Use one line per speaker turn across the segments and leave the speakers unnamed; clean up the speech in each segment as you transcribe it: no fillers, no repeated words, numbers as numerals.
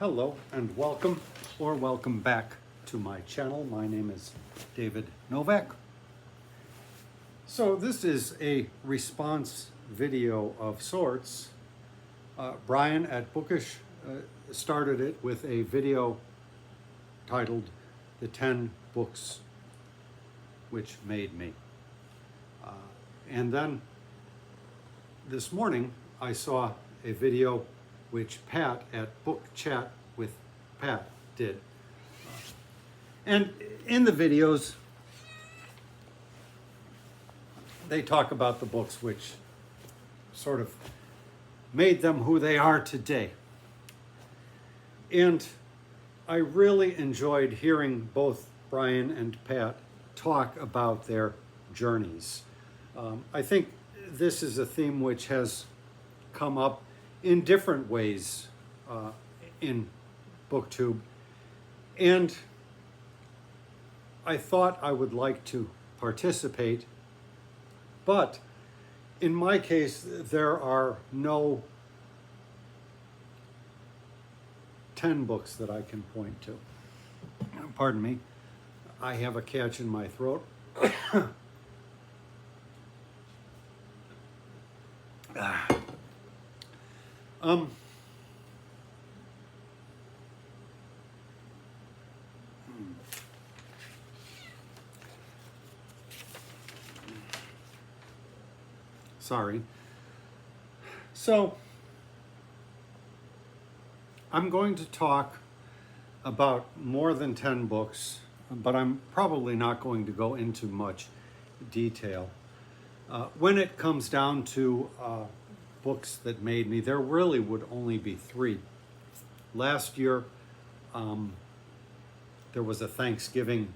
Hello and welcome or welcome back to my channel. My name is David Novak. So this is a response video of sorts. Brian at Bookish started it with a video titled The 10 Books Which Made Me. And then this morning I saw a video which Pat at Book Chat with Pat did. And in the videos, they talk about the books which sort of made them who they are today. And I really enjoyed hearing both Brian and Pat talk about their journeys. I think this is a theme which has come up in different ways in BookTube, and I thought I would like to participate, but in my case there are no 10 books that I can point to. Pardon me, I have a catch in my throat. Sorry. So, I'm going to talk about more than 10 books, but I'm probably not going to go into much detail. When it comes down to books that made me, there really would only be 3. Last year, there was a Thanksgiving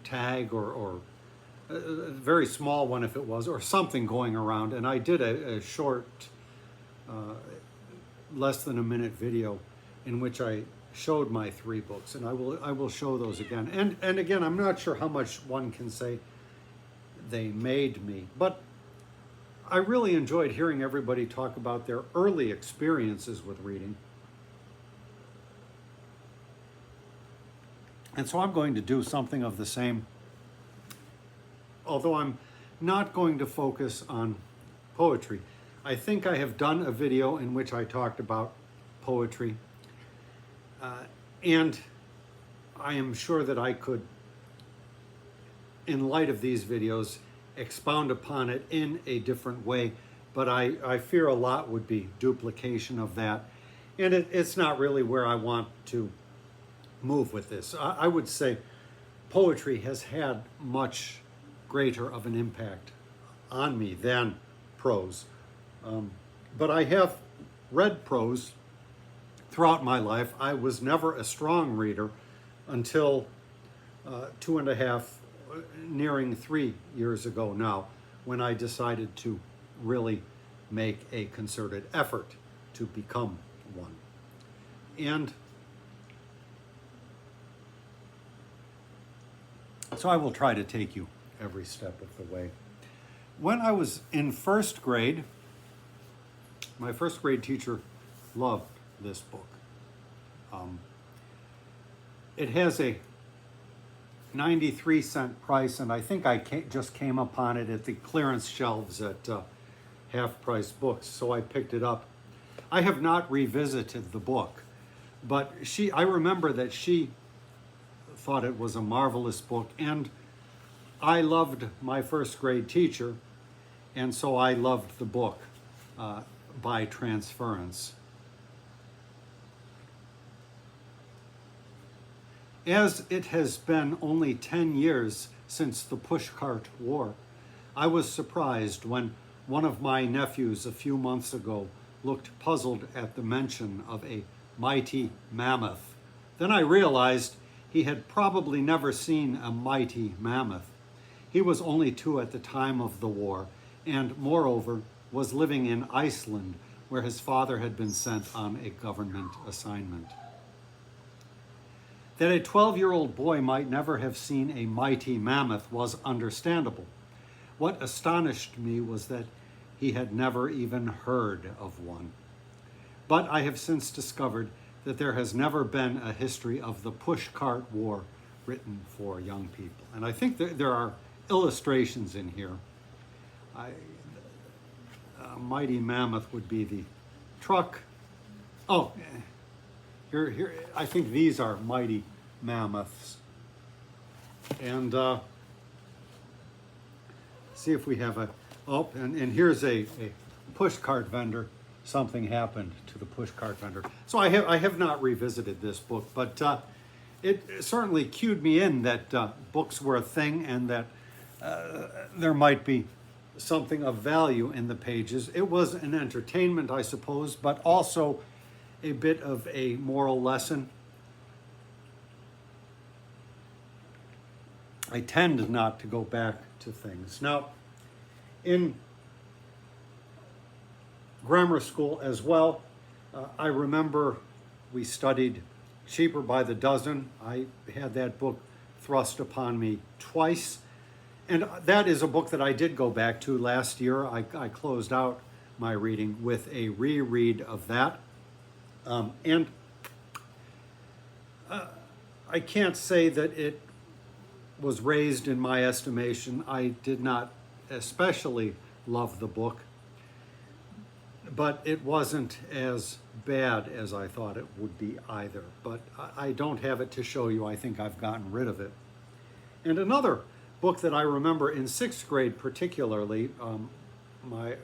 tag or a very small one if it was, or something going around, and I did a short, less than a minute video in which I showed my 3 books, and I will show those again. And again, I'm not sure how much one can say they made me, but I really enjoyed hearing everybody talk about their early experiences with reading. And so I'm going to do something of the same, although I'm not going to focus on poetry. I think I have done a video in which I talked about poetry, and I am sure that I could, in light of these videos, expound upon it in a different way, but I fear a lot would be duplication of that, and it's not really where I want to move with this. I would say poetry has had much greater of an impact on me than prose, but I have read prose throughout my life. I was never a strong reader until 2.5 nearing 3 years ago now, when I decided to really make a concerted effort to become one. And so I will try to take you every step of the way. When I was in first grade, my first grade teacher loved this book. It has a 93-cent price, and I think I just came upon it at the clearance shelves at half-price books, so I picked it up. I have not revisited the book, but I remember that she thought it was a marvelous book, and I loved my first grade teacher, and so I loved the book by transference. As it has been only 10 years since the Pushcart War, I was surprised when one of my nephews a few months ago looked puzzled at the mention of a mighty mammoth. Then I realized he had probably never seen a mighty mammoth. He was only 2 at the time of the war, and moreover was living in Iceland, where his father had been sent on a government assignment. That a 12-year-old boy might never have seen a mighty mammoth was understandable. What astonished me was that he had never even heard of one. But I have since discovered that there has never been a history of the Pushcart War written for young people. And I think that there are illustrations in here. Mighty Mammoth would be the truck. Oh, here, I think these are mighty mammoths. And see if we have a, oh, and here's a pushcart vendor. Something happened to the pushcart vendor. So I have not revisited this book, but it certainly cued me in that books were a thing and that there might be something of value in the pages. It was an entertainment, I suppose, but also a bit of a moral lesson. I tend not to go back to things. Now, in grammar school as well, I remember we studied Cheaper by the Dozen. I had that book thrust upon me twice. And that is a book that I did go back to last year. I closed out my reading with a reread of that. And I can't say that it was raised in my estimation. I did not especially love the book, but it wasn't as bad as I thought it would be either. But I don't have it to show you. I think I've gotten rid of it. And another book that I remember in sixth grade particularly, my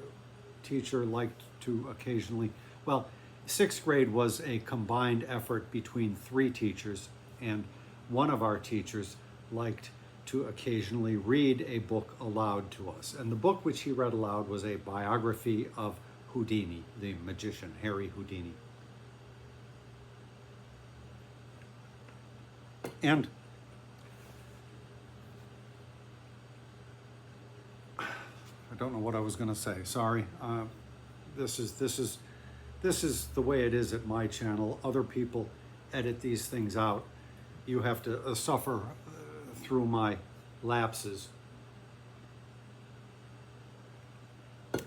teacher liked to occasionally, well, sixth grade was a combined effort between three teachers, and one of our teachers liked to occasionally read a book aloud to us. And the book which he read aloud was a biography of Houdini, the magician, Harry Houdini. And I don't know what I was going to say. Sorry. This is the way it is at my channel. Other people edit these things out. You have to suffer through my lapses.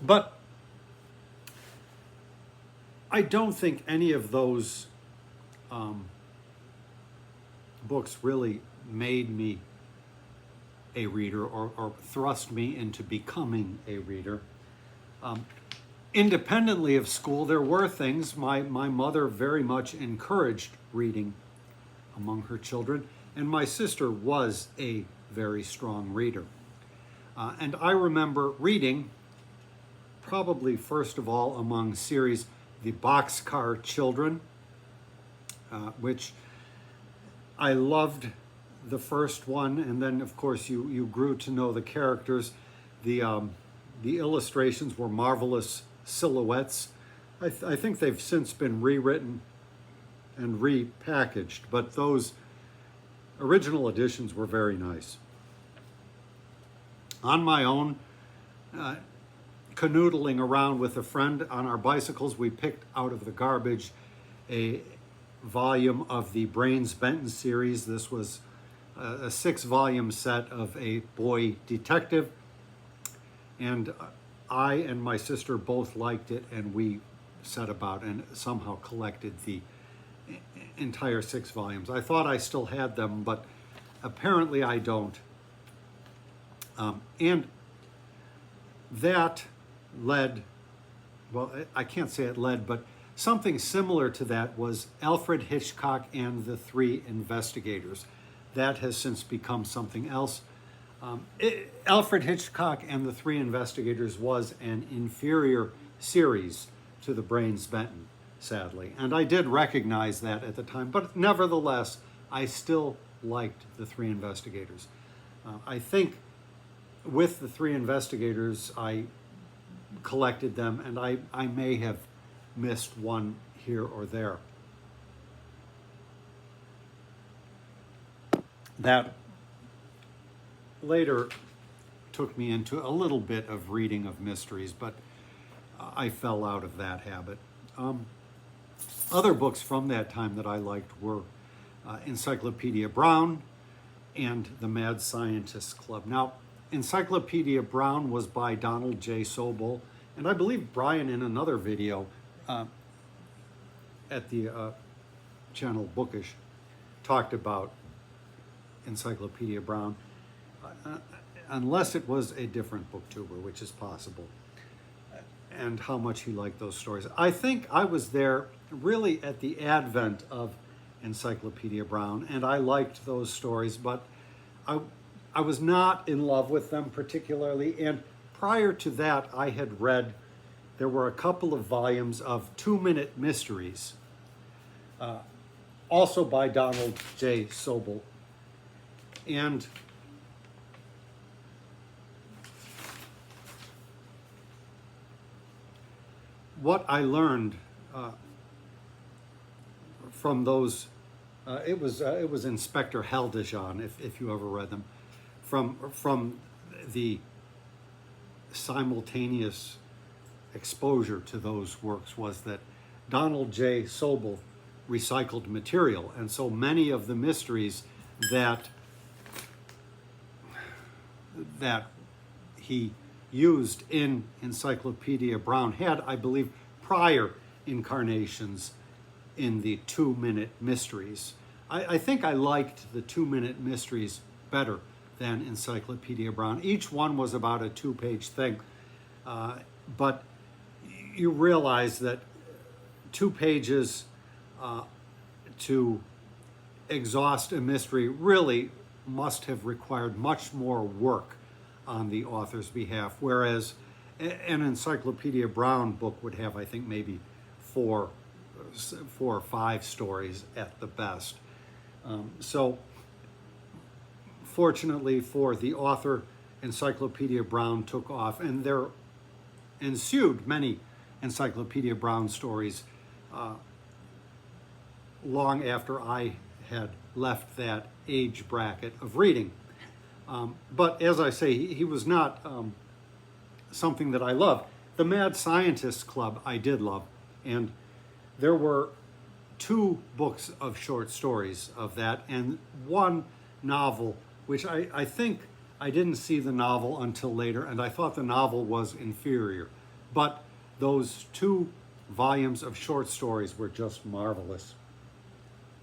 But I don't think any of those books really made me a reader or thrust me into becoming a reader. Independently of school, there were things. My mother very much encouraged reading among her children, and my sister was a very strong reader. And I remember reading, probably first of all among series The Boxcar Children, which I loved the first one, and then of course you grew to know the characters. The illustrations were marvelous silhouettes. I think they've since been rewritten and repackaged, but those original editions were very nice. On my own, canoodling around with a friend on our bicycles, we picked out of the garbage a volume of the Brains Benton series. This was a 6-volume set of a boy detective, and I and my sister both liked it, and we set about and somehow collected the entire 6 volumes. I thought I still had them, but apparently I don't. And that led, well, I can't say it led, but something similar to that was Alfred Hitchcock and the Three Investigators. That has since become something else. Alfred Hitchcock and the Three Investigators was an inferior series to the Brains Benton, sadly. And I did recognize that at the time, but nevertheless, I still liked the Three Investigators. I think with the Three Investigators, I collected them, and I may have missed one here or there. That later took me into a little bit of reading of mysteries, but I fell out of that habit. Other books from that time that I liked were Encyclopedia Brown and The Mad Scientist Club. Now, Encyclopedia Brown was by Donald J. Sobol, and I believe Brian in another video at the channel Bookish talked about Encyclopedia Brown, unless it was a different booktuber, which is possible, and how much he liked those stories. I think I was there really at the advent of Encyclopedia Brown, and I liked those stories, but I was not in love with them particularly. And prior to that, I had read, there were a couple of volumes of 2-minute mysteries, also by Donald J. Sobel. And what I learned from those, it was Inspector Heldejan, if you ever read them, from the simultaneous exposure to those works, was that Donald J. Sobel recycled material, and so many of the mysteries that he used in Encyclopedia Brown had, I believe, prior incarnations in the 2-minute mysteries. I think I liked the 2-minute mysteries better than Encyclopedia Brown. Each one was about a 2-page thing, but you realize that 2 pages to exhaust a mystery really must have required much more work on the author's behalf, whereas an Encyclopedia Brown book would have, I think, maybe 4 or 5 stories at the best. So fortunately for the author, Encyclopedia Brown took off, and there ensued many Encyclopedia Brown stories long after I had left that age bracket of reading. But as I say, he was not something that I loved. The Mad Scientist Club I did love, and there were 2 books of short stories of that, and 1 novel, which I think I didn't see the novel until later, and I thought the novel was inferior. But those 2 volumes of short stories were just marvelous.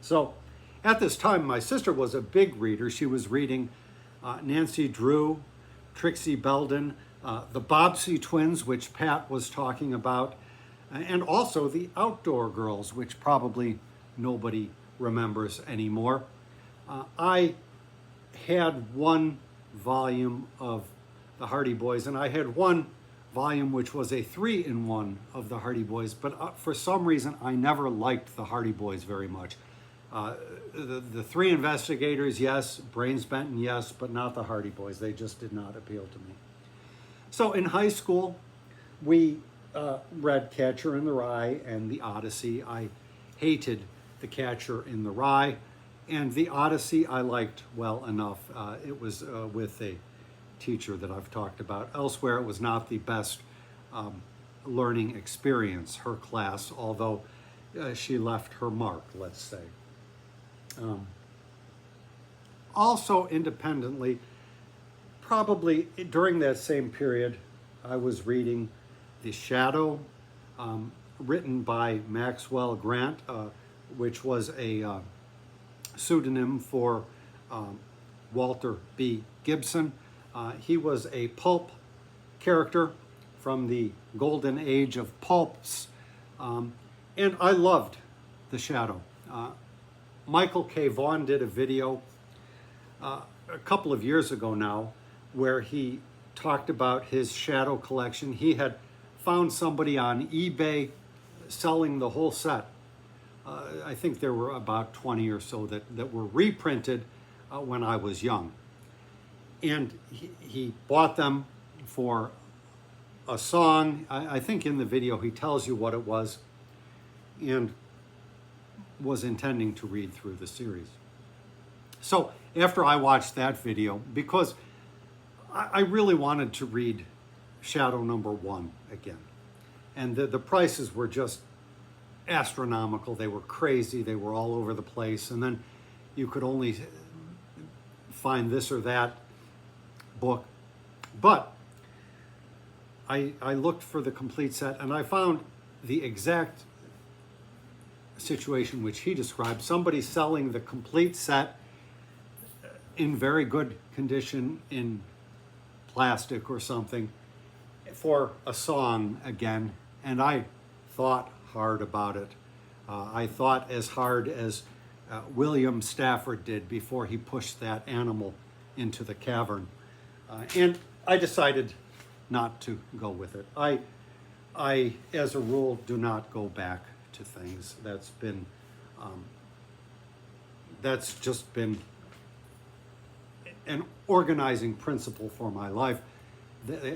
So at this time, my sister was a big reader. She was reading Nancy Drew, Trixie Belden, the Bobbsey twins, which Pat was talking about, and also the Outdoor Girls, which probably nobody remembers anymore. I had 1 volume of the Hardy Boys, and I had 1 volume which was a 3-in-1 of the Hardy Boys, but for some reason I never liked the Hardy Boys very much. The 3 Investigators, yes, Brains Benton, yes, but not the Hardy Boys. They just did not appeal to me. So in high school, we read Catcher in the Rye and the Odyssey. I hated the Catcher in the Rye, and the Odyssey I liked well enough. It was with a teacher that I've talked about elsewhere. It was not the best learning experience, her class, although she left her mark, let's say. Also independently, probably during that same period, I was reading The Shadow, written by Maxwell Grant, which was a pseudonym for Walter B. Gibson. He was a pulp character from the golden age of pulps, and I loved The Shadow. Michael K. Vaughan did a video a couple of years ago now where he talked about his Shadow collection. He had found somebody on eBay selling the whole set. I think there were about 20 or so that were reprinted when I was young. And he bought them for a song. I think in the video he tells you what it was, and was intending to read through the series. So after I watched that video, because I really wanted to read Shadow #1 again, and the prices were just astronomical. They were crazy. They were all over the place, and then you could only find this or that book. But I looked for the complete set, and I found the exact situation which he described, somebody selling the complete set in very good condition in plastic or something for a song again, and I thought hard about it. I thought as hard as William Stafford did before he pushed that animal into the cavern. And I decided not to go with it. I, as a rule, do not go back to things. That's just been an organizing principle for my life.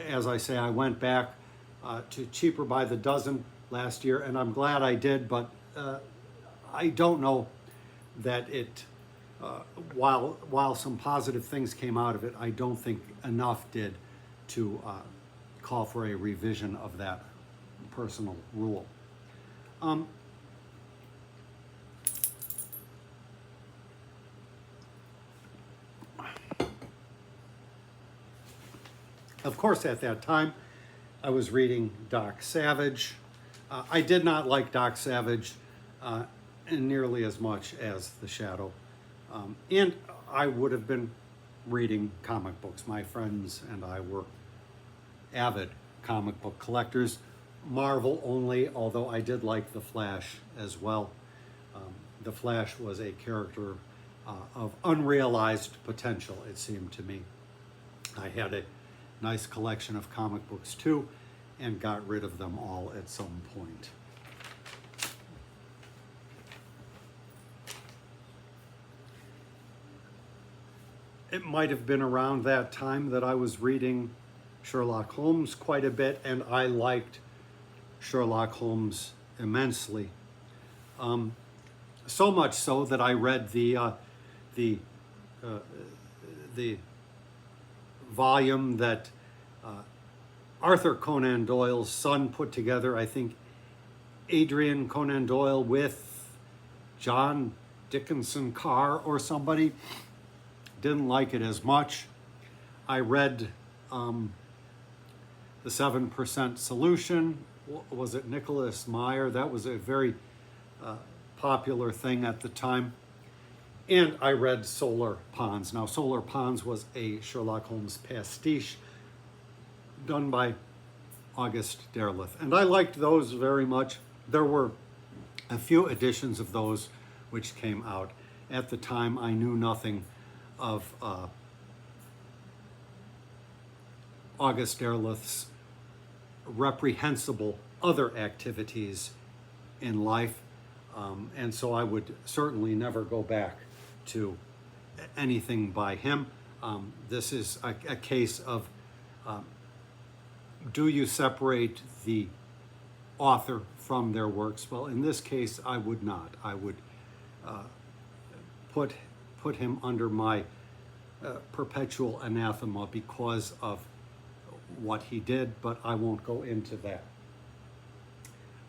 As I say, I went back to Cheaper by the Dozen last year, and I'm glad I did, but I don't know that it, while some positive things came out of it, I don't think enough did to call for a revision of that personal rule. Of course, at that time, I was reading Doc Savage. I did not like Doc Savage nearly as much as The Shadow. And I would have been reading comic books. My friends and I were avid comic book collectors. Marvel only, although I did like The Flash as well. The Flash was a character of unrealized potential, it seemed to me. I had a nice collection of comic books too, and got rid of them all at some point. It might have been around that time that I was reading Sherlock Holmes quite a bit, and I liked Sherlock Holmes immensely. So much so that I read the volume that Arthur Conan Doyle's son put together. I think Adrian Conan Doyle with John Dickinson Carr or somebody. Didn't like it as much. I read The 7% Solution. Was it Nicholas Meyer? That was a very popular thing at the time. And I read Solar Ponds. Now, Solar Ponds was a Sherlock Holmes pastiche done by August Derleth. And I liked those very much. There were a few editions of those which came out. At the time, I knew nothing of August Derleth's reprehensible other activities in life. And so I would certainly never go back to anything by him. This is a case of do you separate the author from their works? Well, in this case, I would not. I would put him under my perpetual anathema because of what he did, but I won't go into that.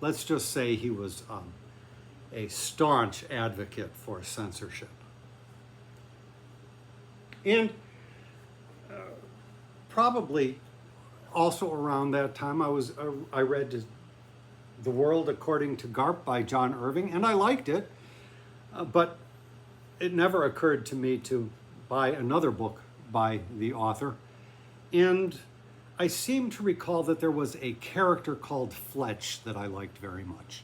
Let's just say he was a staunch advocate for censorship. And probably also around that time, I read The World According to Garp by John Irving, and I liked it, but it never occurred to me to buy another book by the author. And I seem to recall that there was a character called Fletch that I liked very much.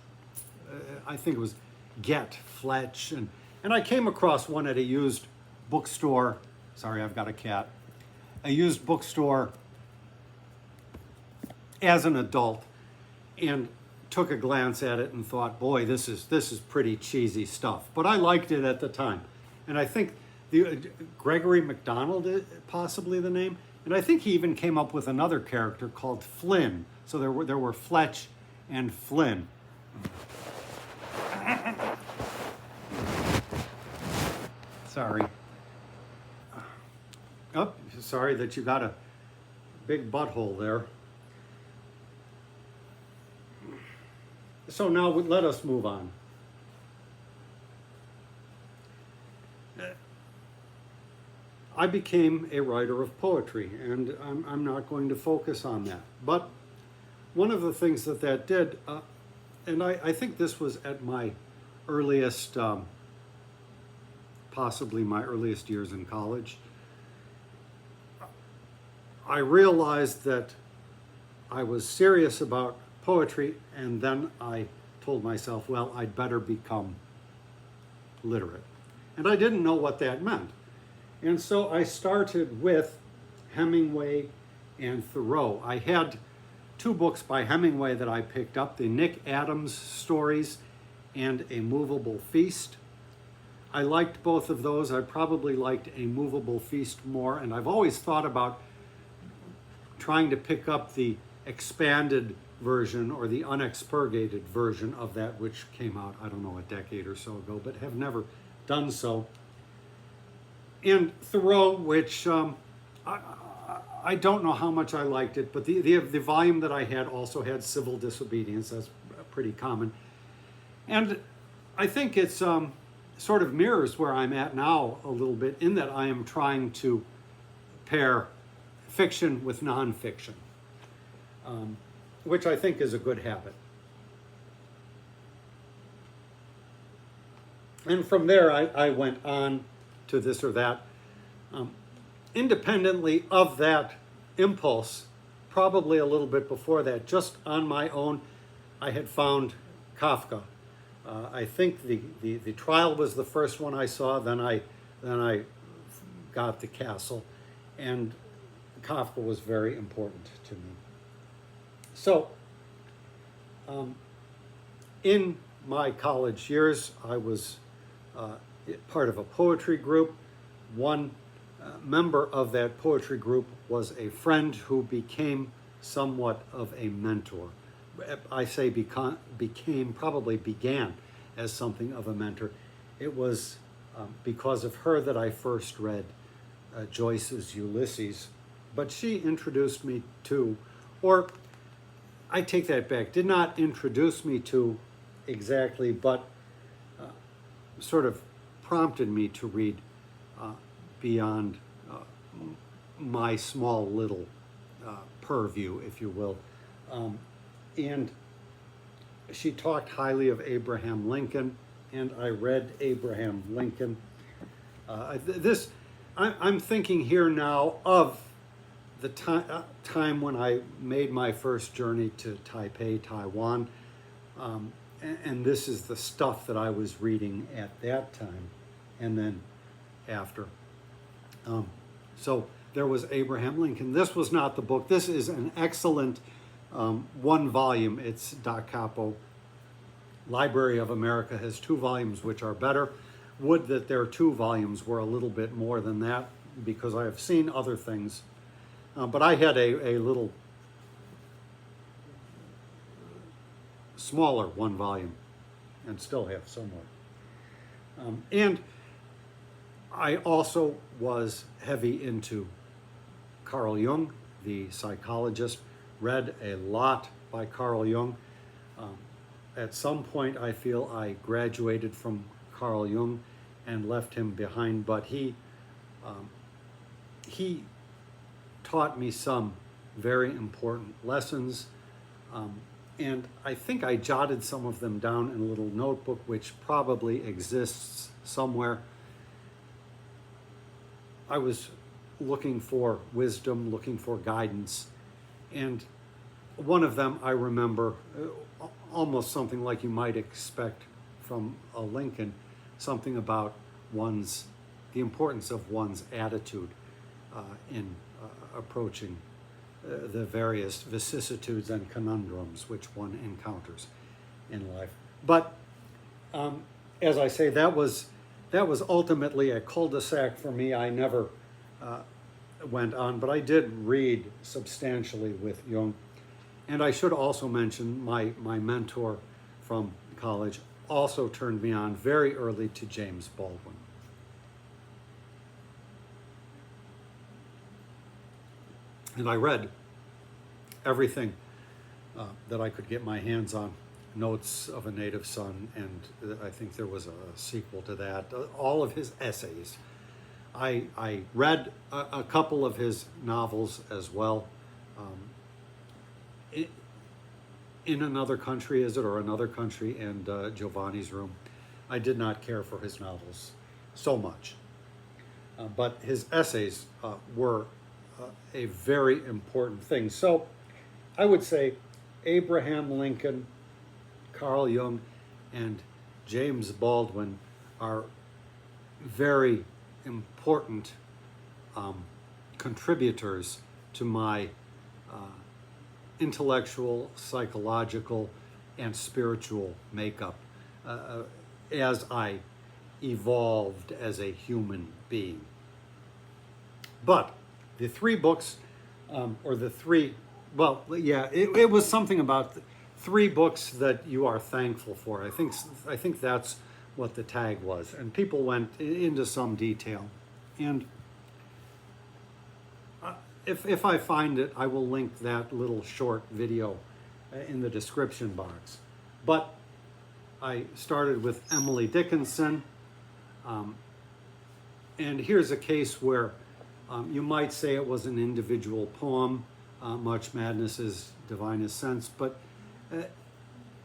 I think it was Get Fletch, and I came across one at a used bookstore. Sorry, I've got a cat. A used bookstore as an adult, and took a glance at it and thought, boy, this is pretty cheesy stuff. But I liked it at the time, and I think Gregory MacDonald, possibly the name, and I think he even came up with another character called Flynn. So there were Fletch and Flynn. Sorry. Oh, sorry that you got a big butthole there. So now let us move on. I became a writer of poetry, and I'm not going to focus on that. But one of the things that did, and I think this was at my earliest, possibly my earliest years in college, I realized that I was serious about poetry, and then I told myself, well, I'd better become literate. And I didn't know what that meant. And so I started with Hemingway and Thoreau. I had two books by Hemingway that I picked up, the Nick Adams stories and A Movable Feast. I liked both of those. I probably liked A Movable Feast more, and I've always thought about trying to pick up the expanded version or the unexpurgated version of that, which came out, I don't know, a decade or so ago, but have never done so. And Thoreau, which I don't know how much I liked it, but the volume that I had also had Civil Disobedience. That's pretty common. And I think it's sort of mirrors where I'm at now a little bit, in that I am trying to pair fiction with nonfiction, which I think is a good habit. And from there, I went on to this or that. Independently of that impulse, probably a little bit before that, just on my own, I had found Kafka. I think the Trial was the first one I saw. Then I got The Castle, and Kafka was very important to me. So, in my college years, I was part of a poetry group. One member of that poetry group was a friend who became somewhat of a mentor. I say became, probably began as something of a mentor. It was because of her that I first read Joyce's Ulysses, but she introduced me to, or I take that back, did not introduce me to exactly, but sort of prompted me to read beyond my small little purview, if you will. And she talked highly of Abraham Lincoln, and I read Abraham Lincoln. I'm thinking here now of the time when I made my first journey to Taipei, Taiwan, and this is the stuff that I was reading at that time, and then after. So there was Abraham Lincoln. This was not the book. This is an excellent one volume. It's Da Capo. Library of America has 2 volumes, which are better. Would that their 2 volumes were a little bit more than that, because I have seen other things. But I had a little smaller 1 volume, and still have somewhere. And I also was heavy into Carl Jung, the psychologist. Read a lot by Carl Jung. At some point, I feel I graduated from Carl Jung and left him behind, but he taught me some very important lessons, and I think I jotted some of them down in a little notebook, which probably exists somewhere. I was looking for wisdom, looking for guidance, and one of them I remember, almost something like you might expect from a Lincoln, something about the importance of one's attitude in approaching the various vicissitudes and conundrums which one encounters in life. But as I say, that was ultimately a cul-de-sac for me. I never went on, but I did read substantially with Jung. And I should also mention my mentor from college also turned me on very early to James Baldwin. And I read everything that I could get my hands on. Notes of a Native Son, and I think there was a sequel to that. All of his essays. I read a couple of his novels as well. In Another Country, is it, or Another Country, and Giovanni's Room. I did not care for his novels so much. But his essays were a very important thing. So I would say Abraham Lincoln, Carl Jung, and James Baldwin are very important contributors to my intellectual, psychological, and spiritual makeup as I evolved as a human being. But the three books, or the three, well, yeah, it was something about three books that you are thankful for. I think that's what the tag was. And people went into some detail. And if I find it, I will link that little short video in the description box. But I started with Emily Dickinson. And here's a case where you might say it was an individual poem, Much Madness is Divinest Sense, but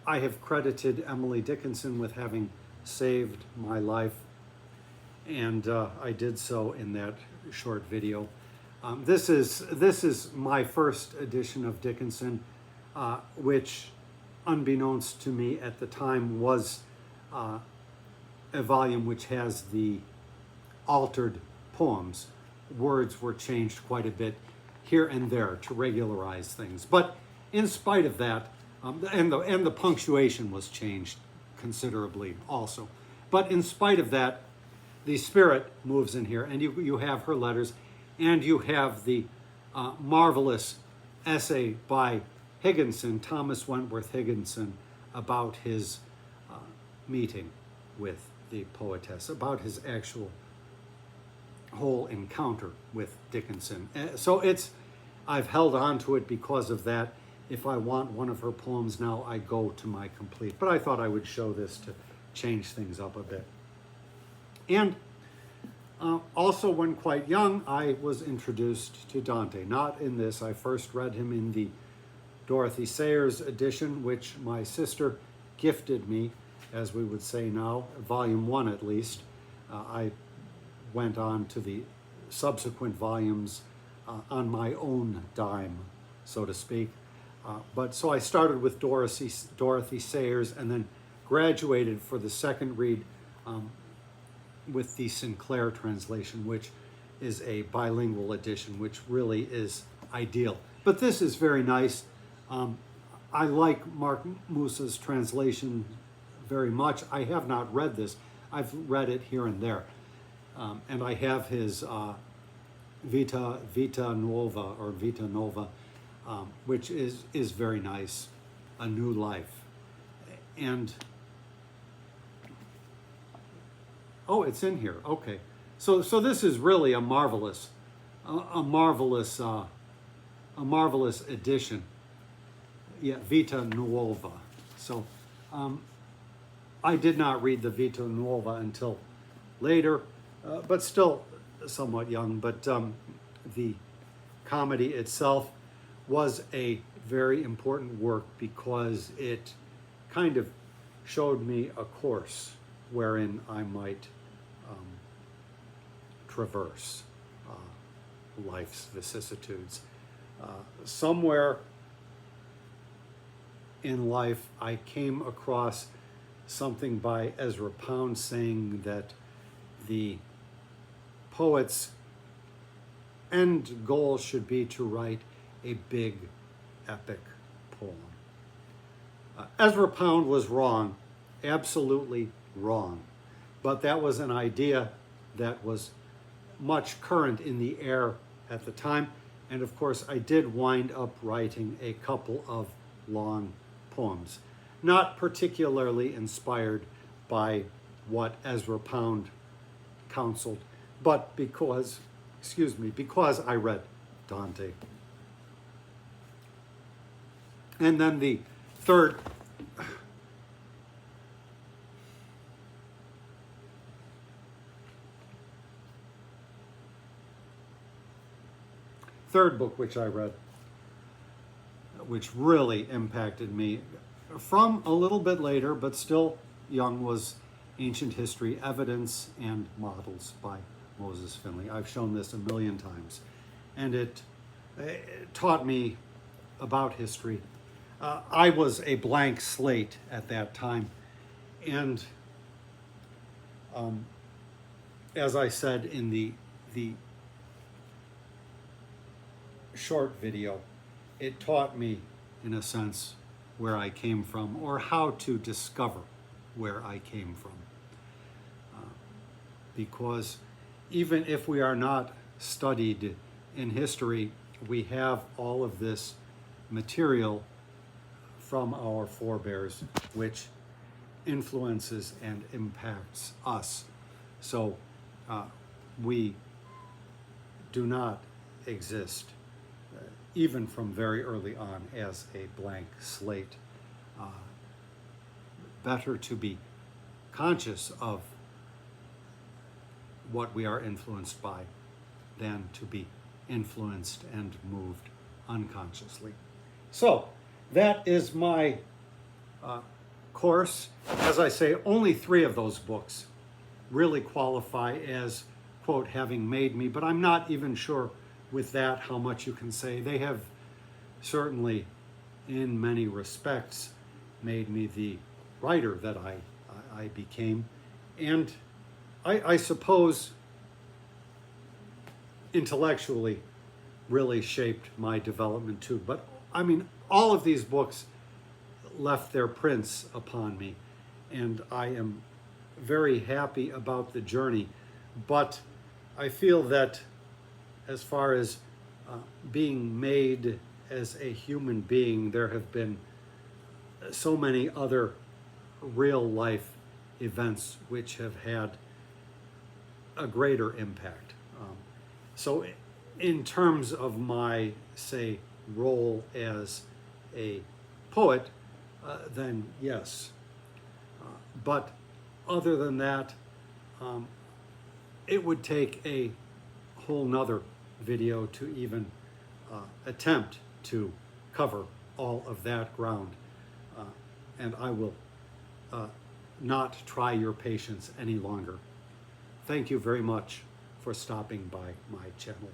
I have credited Emily Dickinson with having saved my life, and I did so in that short video. This is my first edition of Dickinson, which, unbeknownst to me at the time, was a volume which has the altered poems. Words were changed quite a bit here and there to regularize things. But in spite of that, and the punctuation was changed considerably also. But in spite of that, the spirit moves in here, and you have her letters, and you have the marvelous essay by Higginson, Thomas Wentworth Higginson, about his meeting with the poetess, about his actual whole encounter with Dickinson. So I've held on to it because of that. If I want one of her poems now, I go to my complete. But I thought I would show this to change things up a bit. And also, when quite young, I was introduced to Dante. Not in this. I first read him in the Dorothy Sayers edition, which my sister gifted me, as we would say now, volume 1 at least. I went on to the subsequent volumes on my own dime, so to speak. But so I started with Dorothy Sayers and then graduated for the second read with the Sinclair translation, which is a bilingual edition, which really is ideal. But this is very nice. I like Mark Musa's translation very much. I have not read this. I've read it here and there. And I have his Vita Nova, which is very nice, A New Life. And, oh, it's in here, okay. So this is really a marvelous edition. Yeah, Vita Nuova. So I did not read the Vita Nuova until later, but still somewhat young. But the comedy itself was a very important work because it kind of showed me a course wherein I might traverse life's vicissitudes. Somewhere in life, I came across something by Ezra Pound saying that the poet's end goal should be to write a big, epic poem. Ezra Pound was wrong, absolutely wrong, but that was an idea that was much current in the air at the time, and of course I did wind up writing a couple of long poems, not particularly inspired by what Ezra Pound counseled, but because I read Dante. And then the third book which I read, which really impacted me from a little bit later, but still young, was Ancient History, Evidence and Models by Moses Finley. I've shown this a million times, and it taught me about history. I was a blank slate at that time, and as I said in the short video, it taught me, in a sense, where I came from, or how to discover where I came from. Because even if we are not studied in history, we have all of this material from our forebears, which influences and impacts us. So we do not exist, even from very early on, as a blank slate. Better to be conscious of what we are influenced by than to be influenced and moved unconsciously. So that is my course. As I say, only 3 of those books really qualify as, quote, having made me, but I'm not even sure with that how much you can say. They have certainly, in many respects, made me the writer that I became. And I suppose intellectually really shaped my development too. But I mean, all of these books left their prints upon me, and I am very happy about the journey. But I feel that as far as being made as a human being, there have been so many other real life events which have had a greater impact. So in terms of my, say, role as a poet, then yes. But other than that, it would take a whole nother video to even attempt to cover all of that ground. And I will not try your patience any longer. Thank you very much for stopping by my channel.